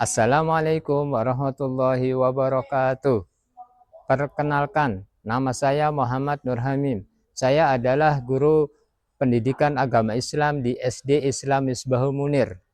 Assalamualaikum warahmatullahi wabarakatuh. Perkenalkan, nama saya Muhammad Nur Hamim. Saya adalah guru pendidikan agama Islam di SD Islam Misbahul Munir.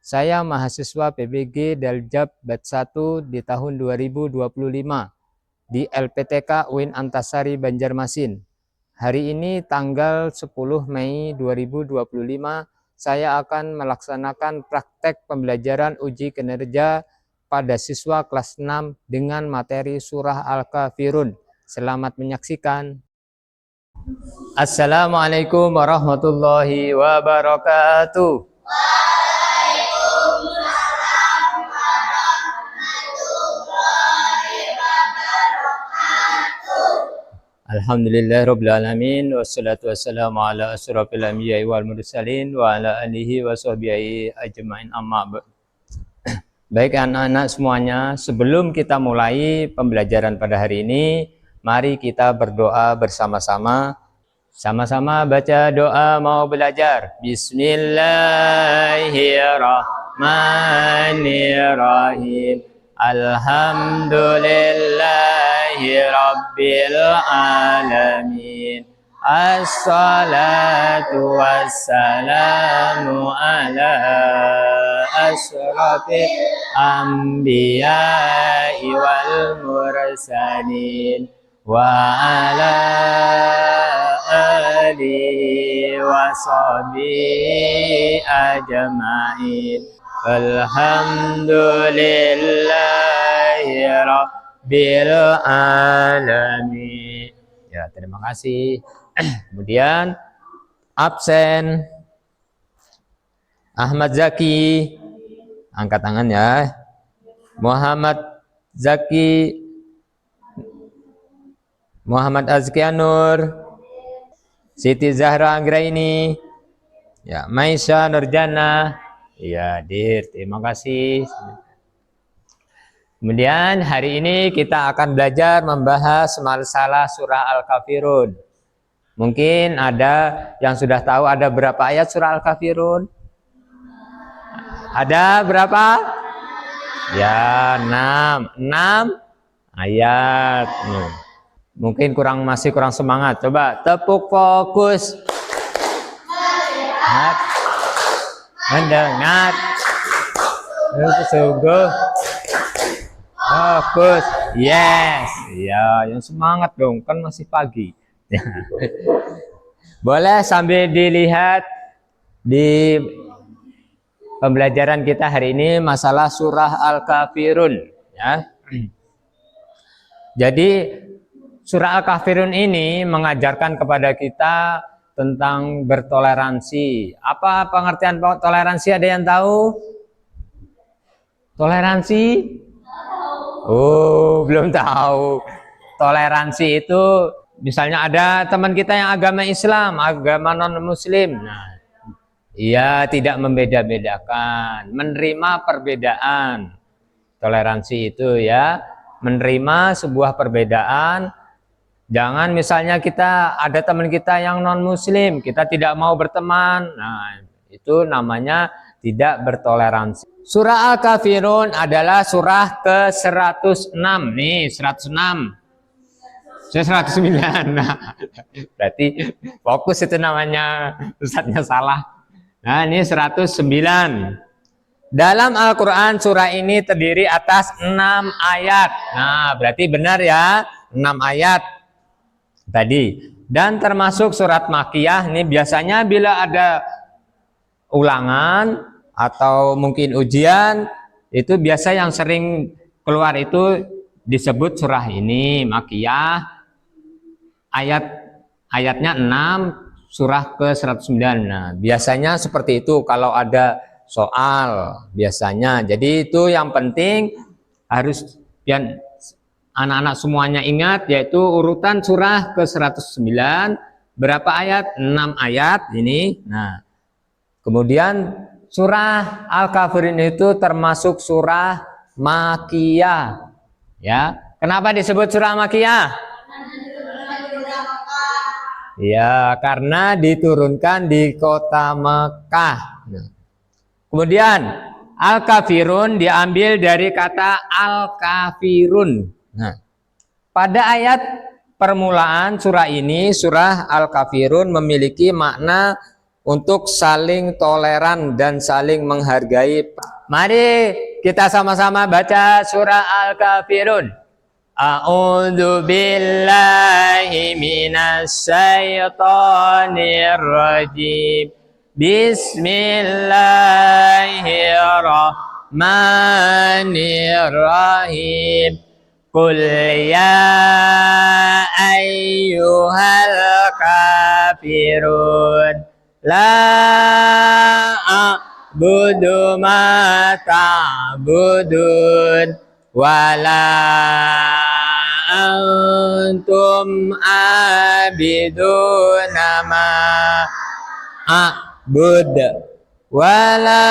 Saya mahasiswa PBG Daljab Batch 1 di tahun 2025 di LPTK UIN Antasari Banjarmasin. Hari ini tanggal 10 Mei 2025 saya akan melaksanakan praktek pembelajaran uji kinerja pada siswa kelas 6 dengan materi surah Al-Kafirun. Selamat menyaksikan. Assalamualaikum warahmatullahi wabarakatuh. Alhamdulillah Rabbil Alamin, wassalatu wassalamu ala asyrafil anbiya'i wal mursalin wa ala alihi wa sahbihi ajma'in, amma ba'd. Baik anak-anak semuanya, sebelum kita mulai pembelajaran pada hari ini, mari kita berdoa bersama-sama. Sama-sama baca doa mau belajar. Bismillahirrahmanirrahim. Alhamdulillahi Rabbil Alamin. Assalatu wassalamu ala asyrafil anbiya'i wal mursalin wa ala alihi wa sahbihi ajma'in. Alhamdulillahi Rabbil Alamin. Ya, terima kasih. Kemudian absen Ahmad Zaki, angkat tangan ya. Muhammad Zaki, Muhammad Azkianur, Siti Zahra Anggraini, ya, Maisha Nurjana, ya, Dir, terima kasih. Kemudian hari ini kita akan belajar membahas masalah surah Al-Kafirun. Mungkin ada yang sudah tahu ada berapa ayat surah Al-Kafirun? Ada berapa? Ya, 6 ayat. Mungkin masih kurang semangat. Coba tepuk fokus. Mendengar. Sungguh. Fokus. Yes. Ya, yang semangat dong, kan masih pagi. Boleh sambil dilihat di pembelajaran kita hari ini masalah surah Al-Kafirun, ya. Jadi surah Al-Kafirun ini mengajarkan kepada kita tentang bertoleransi. Apa pengertian toleransi? Ada yang tahu? Toleransi? Oh, belum tahu. Toleransi itu misalnya ada teman kita yang agama Islam, agama non-muslim. Nah, ia tidak membeda-bedakan, menerima perbedaan. Toleransi itu ya, menerima sebuah perbedaan. Jangan misalnya kita ada teman kita yang non-muslim, kita tidak mau berteman. Nah, itu namanya tidak bertoleransi. Surah Al-Kafirun adalah surah ke-106. Nih, 106. 109. Nah, berarti fokus itu namanya, ustadznya salah. Nah, ini 109. Dalam Al-Quran surah ini terdiri atas 6 ayat. Nah, berarti benar ya, 6 ayat tadi. Dan termasuk surat Makkiyah. Ini biasanya bila ada ulangan atau mungkin ujian, itu biasa yang sering keluar itu disebut surah ini Makkiyah. Ayatnya 6, surah ke-109. Nah, biasanya seperti itu kalau ada soal biasanya. Jadi itu yang penting harus yang anak-anak semuanya ingat, yaitu urutan surah ke-109 berapa ayat? 6 ayat ini. Nah, kemudian surah Al-Kafirun itu termasuk surah Makkiyah. Ya, kenapa disebut surah Makkiyah? Ya, karena diturunkan di kota Mekah. Kemudian Al-kafirun diambil dari kata al-kafirun. Nah, pada ayat permulaan surah ini, surah Al-Kafirun memiliki makna untuk saling toleran dan saling menghargai. Mari kita sama-sama baca surah Al-Kafirun. A'udzu billahi minas syaitonir rajim. Bismillahirrahmanirrahim. Qul ya ayyuhal kafirun la a'budu ma ta'budun wala antum abiduna ma a'bud wala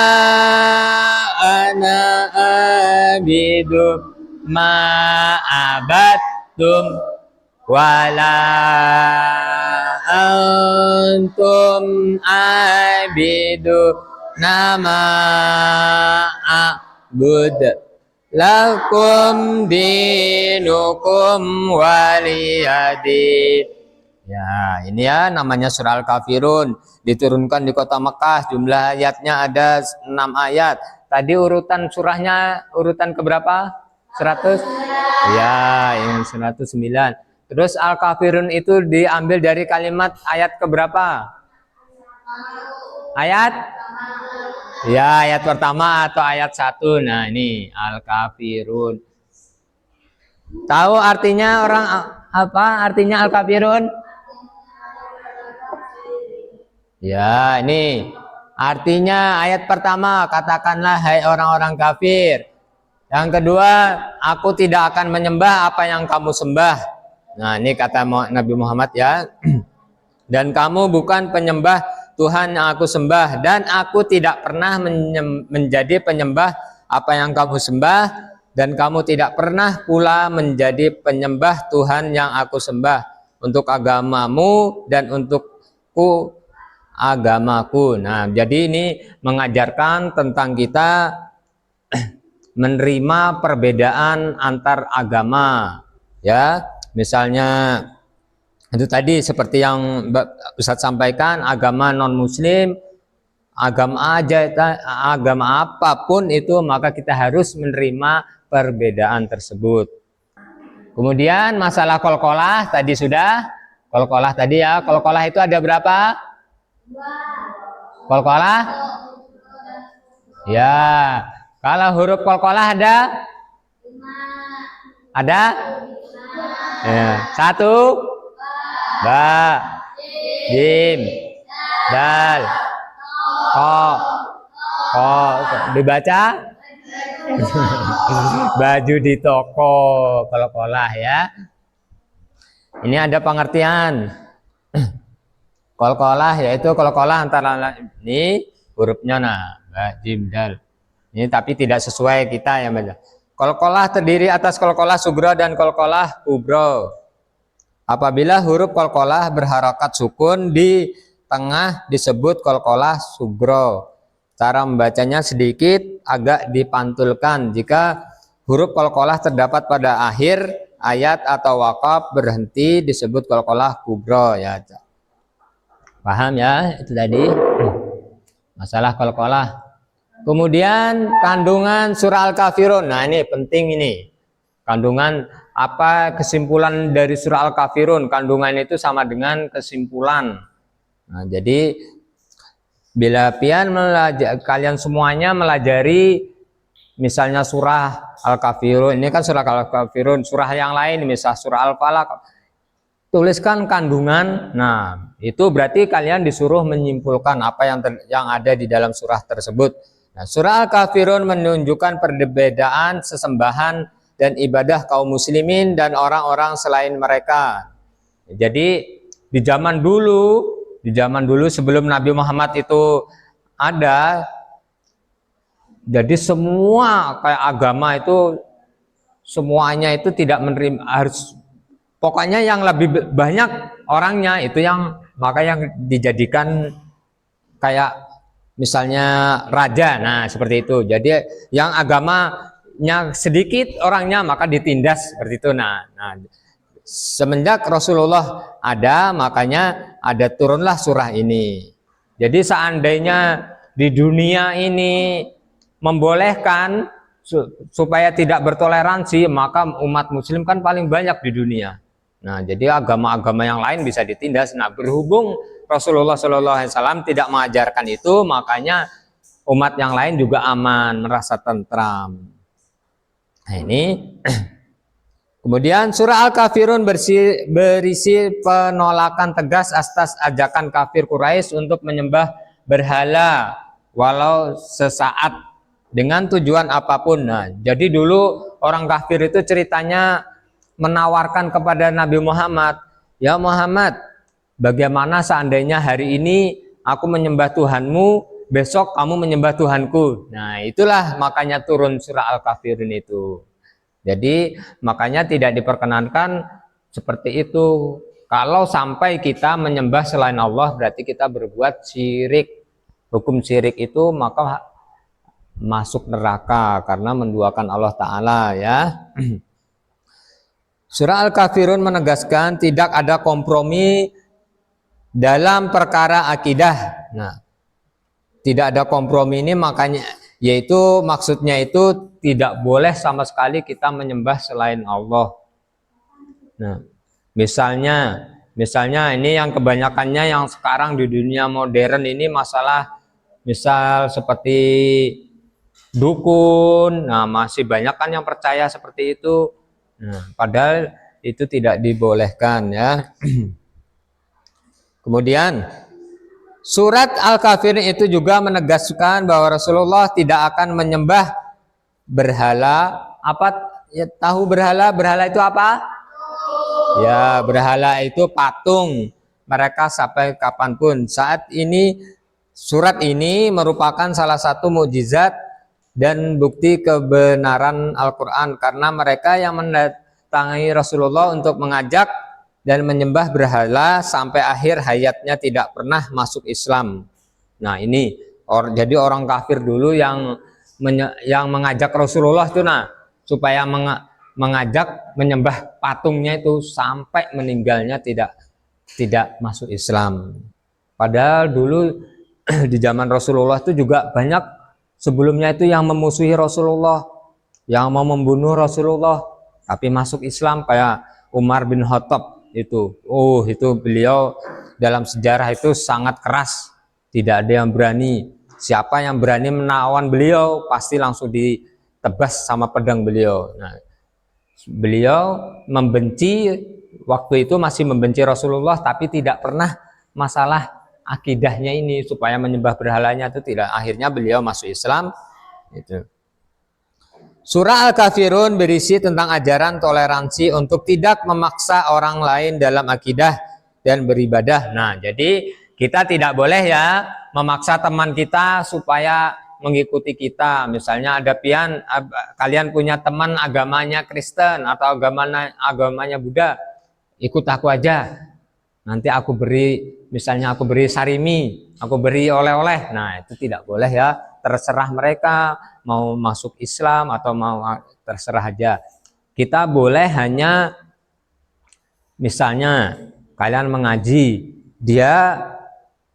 ana abidu ma abattum wala antum abidu nama a'bud lakum dinukum waliyadin. Ya, ini ya namanya surah Al-Kafirun, diturunkan di kota Mekah, jumlah ayatnya ada 6 ayat. Tadi urutan surahnya urutan keberapa? 100? Ya, yang 109. Terus Al-Kafirun itu diambil dari kalimat ayat keberapa? Ayat? Ya, ayat pertama atau ayat 1. Nah, ini Al-Kafirun. Tahu artinya orang apa? Artinya Al-Kafirun? Ya, ini artinya ayat pertama, katakanlah hai orang-orang kafir. Yang kedua, aku tidak akan menyembah apa yang kamu sembah. Nah, ini kata Nabi Muhammad ya. Dan kamu bukan penyembah Tuhan yang aku sembah, dan aku tidak pernah menjadi penyembah apa yang kamu sembah, dan kamu tidak pernah pula menjadi penyembah Tuhan yang aku sembah. Untuk agamamu dan untukku agamaku. Nah, jadi ini mengajarkan tentang kita menerima perbedaan antar agama, ya. Misalnya itu tadi seperti yang Ustadz sampaikan, agama non muslim, agama apapun itu, maka kita harus menerima perbedaan tersebut. Kemudian masalah qalqalah tadi sudah, qalqalah tadi ya, qalqalah itu ada berapa? Qalqalah? Ya, kalau huruf qalqalah ada? Ada? Ya. 1, ba, jim, dal, ko, dibaca? Baju di toko, qalqalah ya. Ini ada pengertian. Qalqalah yaitu qalqalah antara ini hurufnya jim dal. Ini tapi tidak sesuai kita yang baca. Qalqalah terdiri atas qalqalah sugra dan qalqalah kubra. Apabila huruf qalqalah berharakat sukun di tengah disebut qalqalah sugra. Cara membacanya sedikit agak dipantulkan. Jika huruf qalqalah terdapat pada akhir ayat atau waqaf berhenti disebut qalqalah kubra ya. Paham ya itu tadi masalah qalqalah. Kemudian kandungan surah Al-Kafirun. Nah, ini penting ini. Kandungan apa kesimpulan dari surah Al-Kafirun? Kandungan itu sama dengan kesimpulan. Nah, jadi bila kalian semuanya melajari misalnya surah Al-Kafirun, ini kan surah Al-Kafirun, surah yang lain misal surah Al-Falaq, tuliskan kandungan. Nah, itu berarti kalian disuruh menyimpulkan apa yang ada di dalam surah tersebut. Nah, surah Al-Kafirun menunjukkan perbedaan sesembahan dan ibadah kaum muslimin dan orang-orang selain mereka. Jadi di zaman dulu sebelum Nabi Muhammad itu ada, jadi semua kayak agama itu semuanya itu tidak menerima, harus pokoknya yang lebih banyak orangnya itu yang maka yang dijadikan kayak misalnya raja, nah seperti itu. Jadi yang agamanya sedikit orangnya maka ditindas seperti itu. Nah semenjak Rasulullah ada, makanya ada turunlah surah ini. Jadi seandainya di dunia ini membolehkan supaya tidak bertoleransi, maka umat muslim kan paling banyak di dunia. Nah, jadi agama-agama yang lain bisa ditindas. Nah, berhubung Rasulullah SAW tidak mengajarkan itu, makanya umat yang lain juga aman, merasa tentram. Nah, ini kemudian surah Al-Kafirun berisi penolakan tegas atas ajakan kafir Quraisy untuk menyembah berhala walau sesaat dengan tujuan apapun. Nah, jadi dulu orang kafir itu ceritanya menawarkan kepada Nabi Muhammad, "Ya Muhammad, bagaimana seandainya hari ini aku menyembah Tuhanmu, besok kamu menyembah Tuhanku." Nah, itulah makanya turun surah Al-Kafirun itu. Jadi makanya tidak diperkenankan seperti itu. Kalau sampai kita menyembah selain Allah, berarti kita berbuat syirik. Hukum syirik itu maka masuk neraka karena menduakan Allah Ta'ala, ya. Surah Al-Kafirun menegaskan tidak ada kompromi dalam perkara akidah. Nah, tidak ada kompromi ini makanya, yaitu maksudnya itu tidak boleh sama sekali kita menyembah selain Allah. Nah, misalnya ini yang kebanyakannya yang sekarang di dunia modern ini masalah misal seperti dukun. Nah, masih banyak kan yang percaya seperti itu. Nah, padahal itu tidak dibolehkan, ya. Kemudian surat Al-Kafirun itu juga menegaskan bahwa Rasulullah tidak akan menyembah berhala. Apa ya, tahu berhala? Berhala itu apa? Ya, berhala itu patung mereka sampai kapanpun. Saat ini surat ini merupakan salah satu mukjizat dan bukti kebenaran Al-Quran, karena mereka yang mendatangi Rasulullah untuk mengajak dan menyembah berhala sampai akhir hayatnya tidak pernah masuk Islam. Nah, ini jadi orang kafir dulu yang mengajak Rasulullah itu, nah, supaya mengajak menyembah patungnya itu sampai meninggalnya tidak masuk Islam. Padahal dulu di zaman Rasulullah itu juga banyak sebelumnya itu yang memusuhi Rasulullah, yang mau membunuh Rasulullah, tapi masuk Islam, kayak Umar bin Khattab itu. Itu beliau dalam sejarah itu sangat keras, tidak ada yang berani. Siapa yang berani menawan beliau pasti langsung ditebas sama pedang beliau. Nah, beliau membenci, waktu itu masih membenci Rasulullah, tapi tidak pernah masalah akidahnya ini supaya menyembah berhalanya itu tidak. Akhirnya beliau masuk Islam itu. Surah Al-Kafirun berisi tentang ajaran toleransi untuk tidak memaksa orang lain dalam akidah dan beribadah. Nah, jadi kita tidak boleh ya memaksa teman kita supaya mengikuti kita. Misalnya ada kalian punya teman agamanya Kristen atau agamanya Buddha, ikut aku aja. Nanti aku beri sarimi, aku beri oleh-oleh. Nah, itu tidak boleh ya. Terserah mereka mau masuk Islam atau mau, terserah aja. Kita boleh hanya misalnya kalian mengaji, dia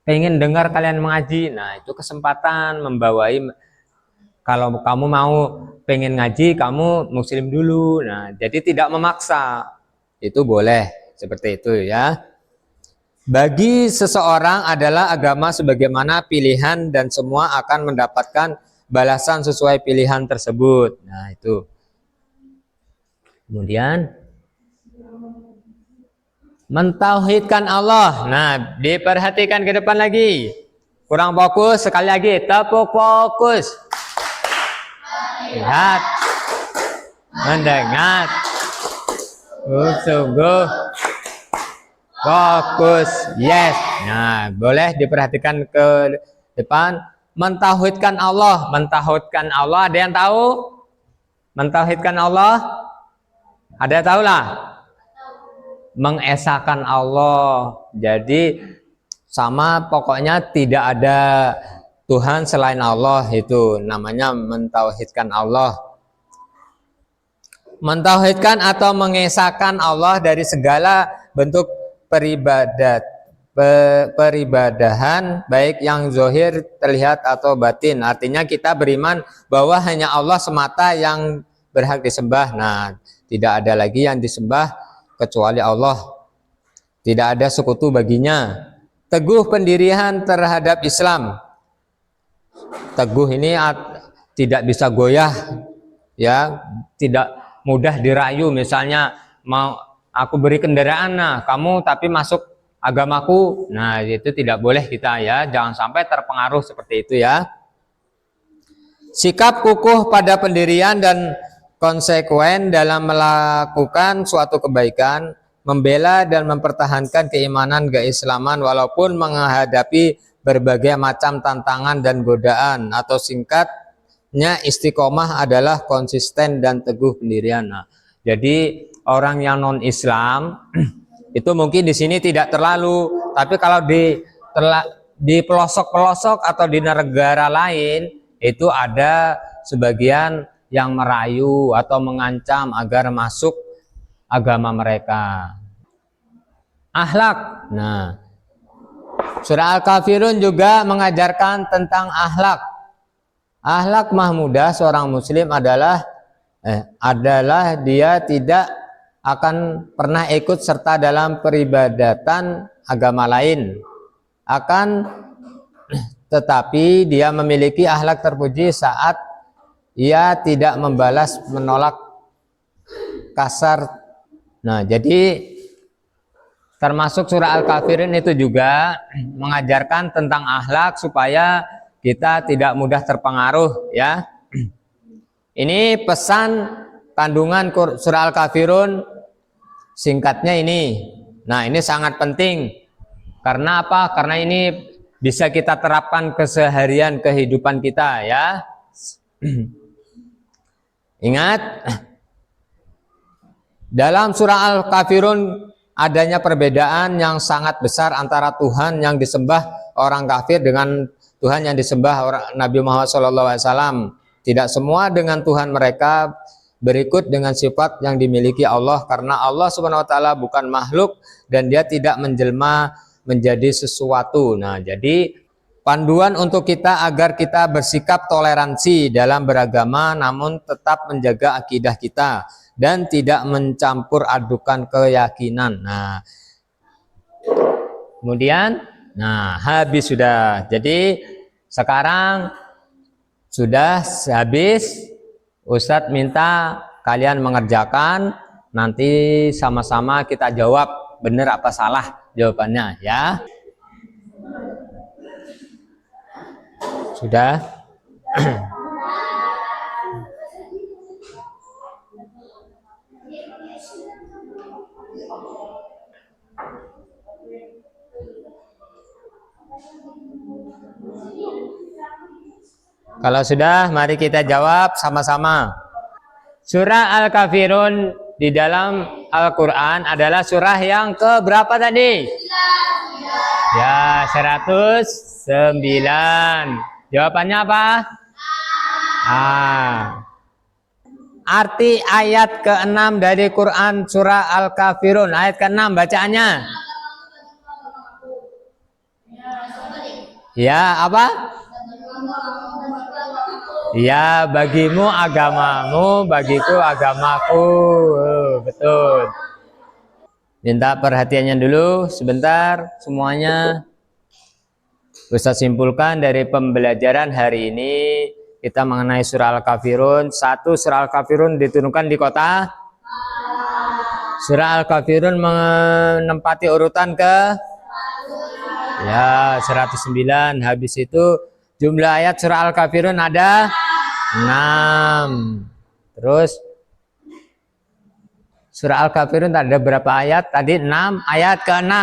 pengen dengar kalian mengaji. Nah, itu kesempatan membawai. Kalau kamu mau pengen ngaji, kamu muslim dulu. Nah, jadi tidak memaksa. Itu boleh seperti itu, ya. Bagi seseorang adalah agama sebagaimana pilihan dan semua akan mendapatkan balasan sesuai pilihan tersebut. Nah, itu. Kemudian mentauhidkan Allah. Nah, diperhatikan ke depan lagi. Kurang fokus, sekali lagi, tepuk fokus. Lihat, mendengar, sungguh fokus, yes. Nah, boleh diperhatikan ke depan. Mentauhidkan Allah. Mentauhidkan Allah, ada yang tahu? Mentauhidkan Allah? Ada yang tahu lah? Mengesakan Allah. Jadi sama, pokoknya tidak ada Tuhan selain Allah, itu namanya mentauhidkan Allah. Mentauhidkan atau mengesahkan Allah dari segala bentuk peribadahan, baik yang zahir terlihat atau batin. Artinya kita beriman bahwa hanya Allah semata yang berhak disembah. Nah, tidak ada lagi yang disembah kecuali Allah. Tidak ada sekutu baginya. Teguh pendirian terhadap Islam. Teguh ini tidak bisa goyah, ya, tidak mudah dirayu. Misalnya mau aku beri kendaraan, nah kamu tapi masuk agamaku, nah itu tidak boleh kita, ya, jangan sampai terpengaruh seperti itu, ya. Sikap kukuh pada pendirian dan konsekuen dalam melakukan suatu kebaikan, membela dan mempertahankan keimanan keislaman walaupun menghadapi berbagai macam tantangan dan godaan, atau singkatnya istiqomah adalah konsisten dan teguh pendirian. Nah, jadi orang yang non Islam itu mungkin di sini tidak terlalu, tapi kalau di pelosok-pelosok atau di negara lain itu ada sebagian yang merayu atau mengancam agar masuk agama mereka. Akhlak. Nah, surah Al-Kafirun juga mengajarkan tentang akhlak. Akhlak mahmudah seorang muslim adalah dia tidak akan pernah ikut serta dalam peribadatan agama lain. Tetapi dia memiliki akhlak terpuji saat ia tidak membalas menolak kasar. Nah, jadi termasuk surah Al-Kafirun itu juga mengajarkan tentang akhlak supaya kita tidak mudah terpengaruh, ya. Ini pesan kandungan surah Al-Kafirun, singkatnya ini. Nah, ini sangat penting. Karena apa? Karena ini bisa kita terapkan keseharian kehidupan kita, ya. Ingat, dalam surah Al-Kafirun adanya perbedaan yang sangat besar antara Tuhan yang disembah orang kafir dengan Tuhan yang disembah Nabi Muhammad SAW. Tidak semua dengan Tuhan mereka berikut dengan sifat yang dimiliki Allah, karena Allah Subhanahu wa taala bukan makhluk dan dia tidak menjelma menjadi sesuatu. Nah, jadi panduan untuk kita agar kita bersikap toleransi dalam beragama namun tetap menjaga akidah kita dan tidak mencampur adukan keyakinan. Nah, kemudian, habis sudah. Jadi sekarang sudah habis. Ustadz minta kalian mengerjakan, nanti sama-sama kita jawab benar apa salah jawabannya, ya. Sudah. Kalau sudah, mari kita jawab sama-sama. Surah Al-Kafirun di dalam Al-Quran adalah surah yang ke berapa tadi? Ya, 109. Jawabannya apa? Arti ayat ke-6 dari Quran surah Al-Kafirun. Ayat ke-6 bacaannya. Ya, apa? Ya, bagimu agamamu, bagiku agamaku. Betul. Minta perhatiannya dulu sebentar semuanya. Ustaz simpulkan dari pembelajaran hari ini kita mengenai surah Al-Kafirun. 1. Surah Al-Kafirun diturunkan di kota. Surah Al-Kafirun menempati urutan ke 109. Habis itu jumlah ayat surah Al-Kafirun ada 6. Terus surah Al-Kafirun ada berapa ayat? Tadi 6, ayat ke-6.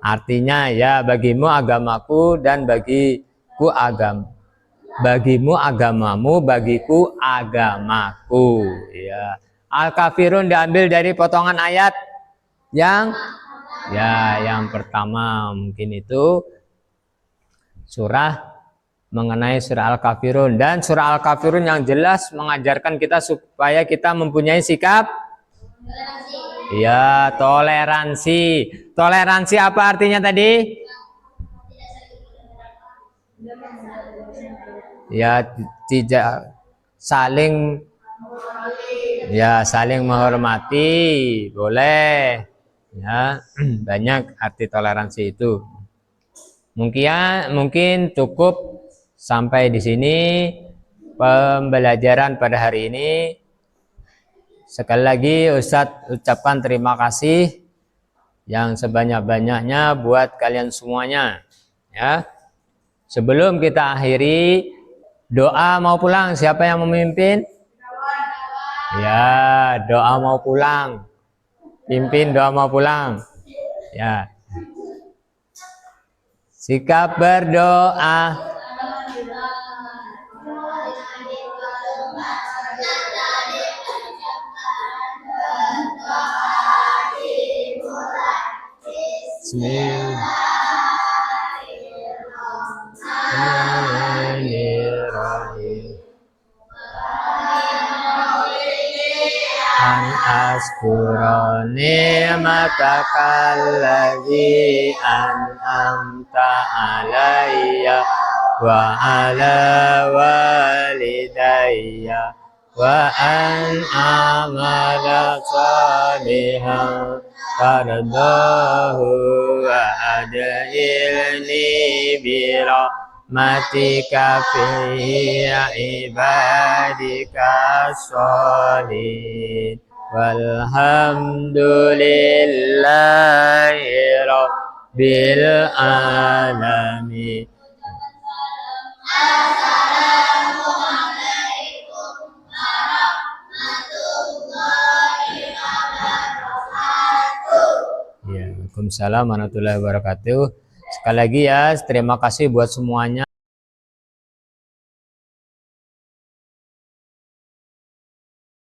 Artinya, ya, bagimu agamaku dan bagiku bagimu agamamu, bagiku agamaku, ya. Al-Kafirun diambil dari potongan ayat yang pertama, mungkin itu. surah mengenai surah Al-Kafirun, dan surah Al-Kafirun yang jelas mengajarkan kita supaya kita mempunyai sikap ya toleransi. Toleransi apa artinya tadi? Ya tidak saling saling menghormati, boleh ya. Banyak arti toleransi itu. Mungkin cukup sampai di sini pembelajaran pada hari ini. Sekali lagi Ustadz ucapkan terima kasih yang sebanyak-banyaknya buat kalian semuanya ya. Sebelum kita akhiri, doa mau pulang, siapa yang memimpin? Ya, doa mau pulang. Pimpin doa mau pulang. Ya. Sikap berdoa. Bismillahirrahmanirrahim. An askura ni'matakallati an'amta alayya wa ala walidayya wa an amala salihan tardahu wa adilni birahmatika fi ibadika sholihin walhamdulillahi rabbil alamin. Waalaikumsalam warahmatullahi wabarakatuh. Sekali lagi ya, terima kasih buat semuanya.